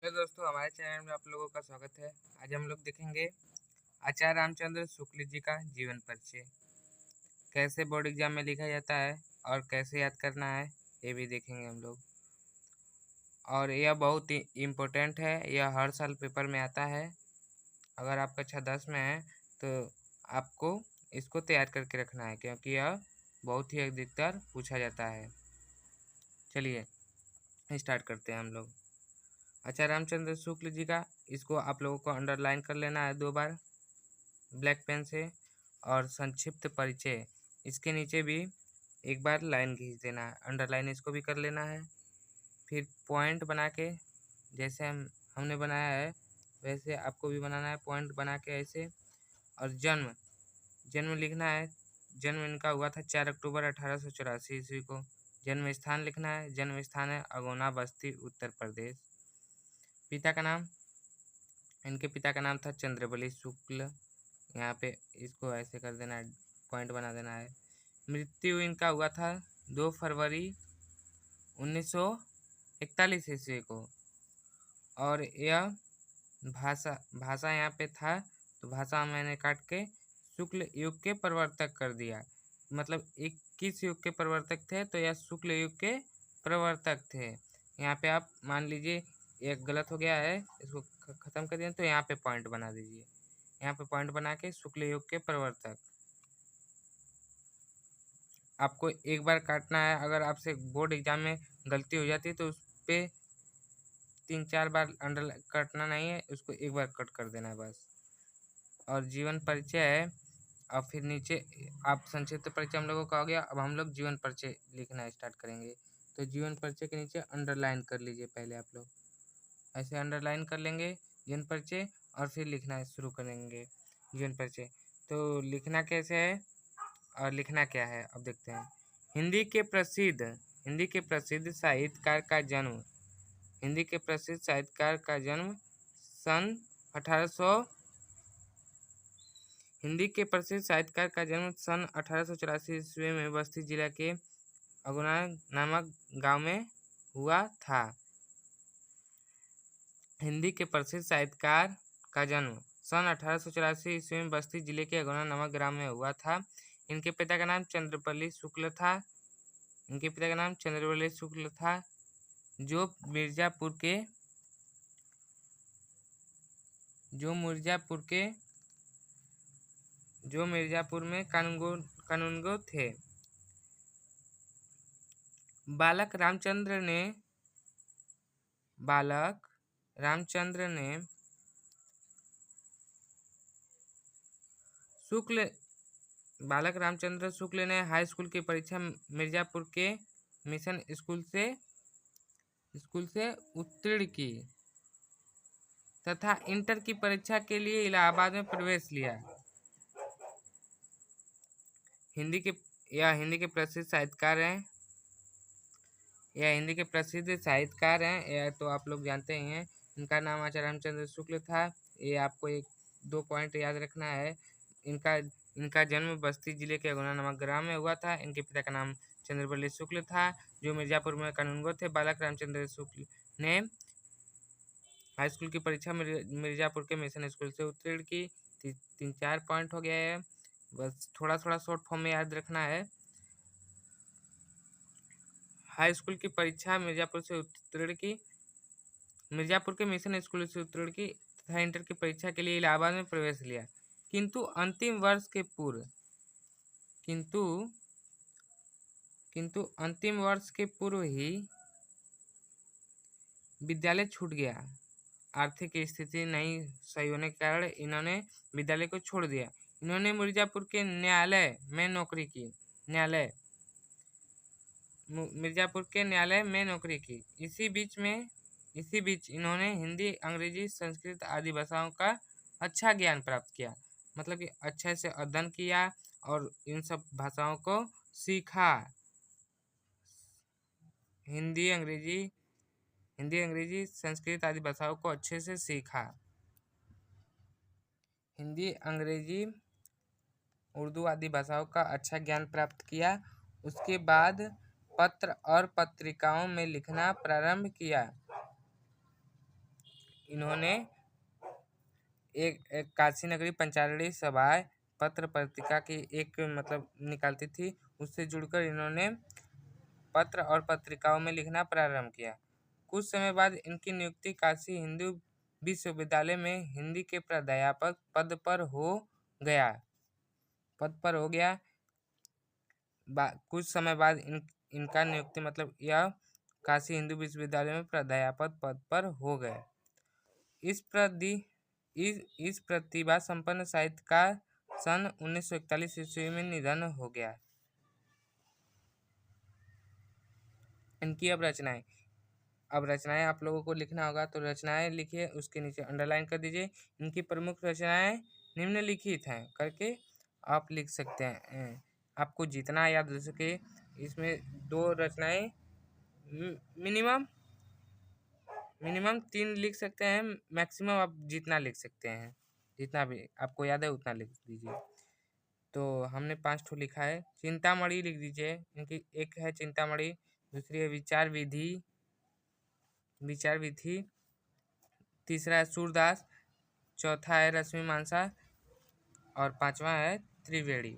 Hello दोस्तों, हमारे channel में आप लोगों का स्वागत है। आज हम लोग देखेंगे आचार्य रामचंद्र शुक्ल जी का जीवन परिचय, कैसे बोर्ड एग्जाम में लिखा जाता है और कैसे याद करना है, ये भी देखेंगे हम लोग। और यह बहुत ही इम्पोर्टेंट है, यह हर साल पेपर में आता है। अगर आप कक्षा 10 में है तो आपको इसको तैयार करके रखना है, क्योंकि यह बहुत ही अधिकतर पूछा जाता है। चलिए स्टार्ट करते हैं हम लोग। आचार्य रामचंद्र शुक्ल जी का, इसको आप लोगों को अंडरलाइन कर लेना है 2 बार ब्लैक पेन से। और संक्षिप्त परिचय, इसके नीचे भी एक बार लाइन खींच देना है, अंडरलाइन इसको भी कर लेना है। फिर पॉइंट बना के, जैसे हमने बनाया है वैसे आपको भी बनाना है, पॉइंट बना के ऐसे। और जन्म लिखना है। जन्म इनका हुआ था 4 अक्टूबर 1884 ईस्वी को। जन्म स्थान लिखना है, जन्म स्थान है अगोना, बस्ती, उत्तर प्रदेश। पिता का नाम, इनके पिता का नाम था चंद्रबली शुक्ल। यहाँ पे इसको ऐसे कर देना है, पॉइंट बना देना है। मृत्यु इनका हुआ था 2 फरवरी 1941 ईस्वी को। और यह भाषा यहाँ पे था, तो भाषा मैंने काट के शुक्ल युग के प्रवर्तक कर दिया। मतलब 21 युग के प्रवर्तक थे, तो यह शुक्ल युग के प्रवर्तक थे। यहाँ पे आप मान लीजिए एक गलत हो गया है, इसको खत्म कर दिए, तो यहाँ पे पॉइंट बना दीजिए। यहाँ पे पॉइंट बना के शुक्ल युग के प्रवर्तक। आपको एक बार काटना है, अगर आपसे बोर्ड एग्जाम में गलती हो जाती है तो उस पर 3-4 बार अंडर काटना नहीं है, उसको एक बार कट कर देना है बस। और जीवन परिचय है, और फिर नीचे आप संक्षिप्त परिचय हम लोगों का हो गया। अब हम लोग जीवन परिचय लिखना स्टार्ट करेंगे। तो जीवन परिचय के नीचे अंडरलाइन कर लीजिए, पहले आप लोग ऐसे अंडरलाइन कर लेंगे जीवन परिचय, और फिर लिखना शुरू करेंगे जीवन परिचय। तो लिखना कैसे है और लिखना क्या है अब देखते हैं। हिंदी के प्रसिद्ध साहित्यकार का जन्म, हिंदी के प्रसिद्ध साहित्यकार का जन्म सन 1884 ईस्वी में बस्ती जिला के अगुना नामक गांव में हुआ था। हिंदी के प्रसिद्ध साहित्यकार का जन्म सन 1884 ईस्वी में बस्ती जिले के अगुना नामक ग्राम में हुआ था। इनके पिता का नाम चंद्रपल्ली शुक्ल था, जो मिर्जापुर में कानूनगो थे। बालक रामचंद्र शुक्ल ने हाई स्कूल की परीक्षा मिर्जापुर के मिशन स्कूल से उत्तीर्ण की तथा इंटर की परीक्षा के लिए इलाहाबाद में प्रवेश लिया। हिंदी के प्रसिद्ध साहित्यकार हैं, यह तो आप लोग जानते ही हैं। इनका नाम आचार्य रामचंद्र शुक्ल था। ये आपको 1-2 पॉइंट याद रखना है। इनका जन्म बस्ती जिले के अगुना नामक ग्राम में हुआ था। इनके पिता का नाम चंद्रबली शुक्ल था, जो मिर्जापुर में कानूनगो थे। बालक रामचंद्र शुक्ल ने हाई स्कूल की परीक्षा मिर्जापुर के मिशन स्कूल से उत्तीर्ण की। 3-4 पॉइंट हो गया है, बस थोड़ा शॉर्ट फॉर्म में याद रखना है। हाई स्कूल की परीक्षा मिर्जापुर के मिशन स्कूल से उत्तीर्ण की तथा इंटर की परीक्षा के लिए इलाहाबाद में प्रवेश लिया, किंतु अंतिम वर्ष के पूर्व ही विद्यालय छूट गया। आर्थिक स्थिति नहीं सही होने के कारण इन्होंने विद्यालय को छोड़ दिया। इन्होंने मिर्जापुर के न्यायालय में नौकरी की। इसी बीच इन्होंने हिंदी, अंग्रेजी, संस्कृत आदि भाषाओं का अच्छा ज्ञान प्राप्त किया। मतलब कि अच्छे से अध्ययन किया और इन सब भाषाओं को सीखा। हिंदी, अंग्रेजी, संस्कृत आदि भाषाओं को अच्छे से सीखा। हिंदी, अंग्रेजी, उर्दू आदि भाषाओं का अच्छा ज्ञान प्राप्त किया। उसके बाद पत्र और पत्रिकाओं में लिखना प्रारंभ किया। इन्होंने एक काशी नगरी पंचालनी सभाएं पत्र पत्रिका की एक मतलब निकालती थी, उससे जुड़कर इन्होंने पत्र और पत्रिकाओं में लिखना प्रारंभ किया। कुछ समय बाद इनकी नियुक्ति काशी हिंदू विश्वविद्यालय में हिंदी के प्राध्यापक पद पर हो गया। कुछ समय बाद इनका नियुक्ति मतलब यह काशी हिंदू विश्वविद्यालय में प्राध्यापक पद पर हो गए। इस प्रतिभा संपन्न साहित्यकार सन 1941 ईस्वी में निधन हो गया। इनकी अब रचनाएं आप लोगों को लिखना होगा, तो रचनाएं लिखिए, उसके नीचे अंडरलाइन कर दीजिए। इनकी प्रमुख रचनाएं निम्नलिखित हैं करके आप लिख सकते हैं। आपको जितना याद हो सके, इसमें 2 रचनाएं मिनिमम 3 लिख सकते हैं, मैक्सिमम आप जितना लिख सकते हैं, जितना भी आपको याद है उतना लिख दीजिए। तो हमने 5 ठो लिखा है। चिंतामणि लिख दीजिए, इनकी एक है चिंतामणि, दूसरी है विचार विधि, तीसरा है सूरदास, चौथा है रश्मि मानसा और 5वां है त्रिवेणी।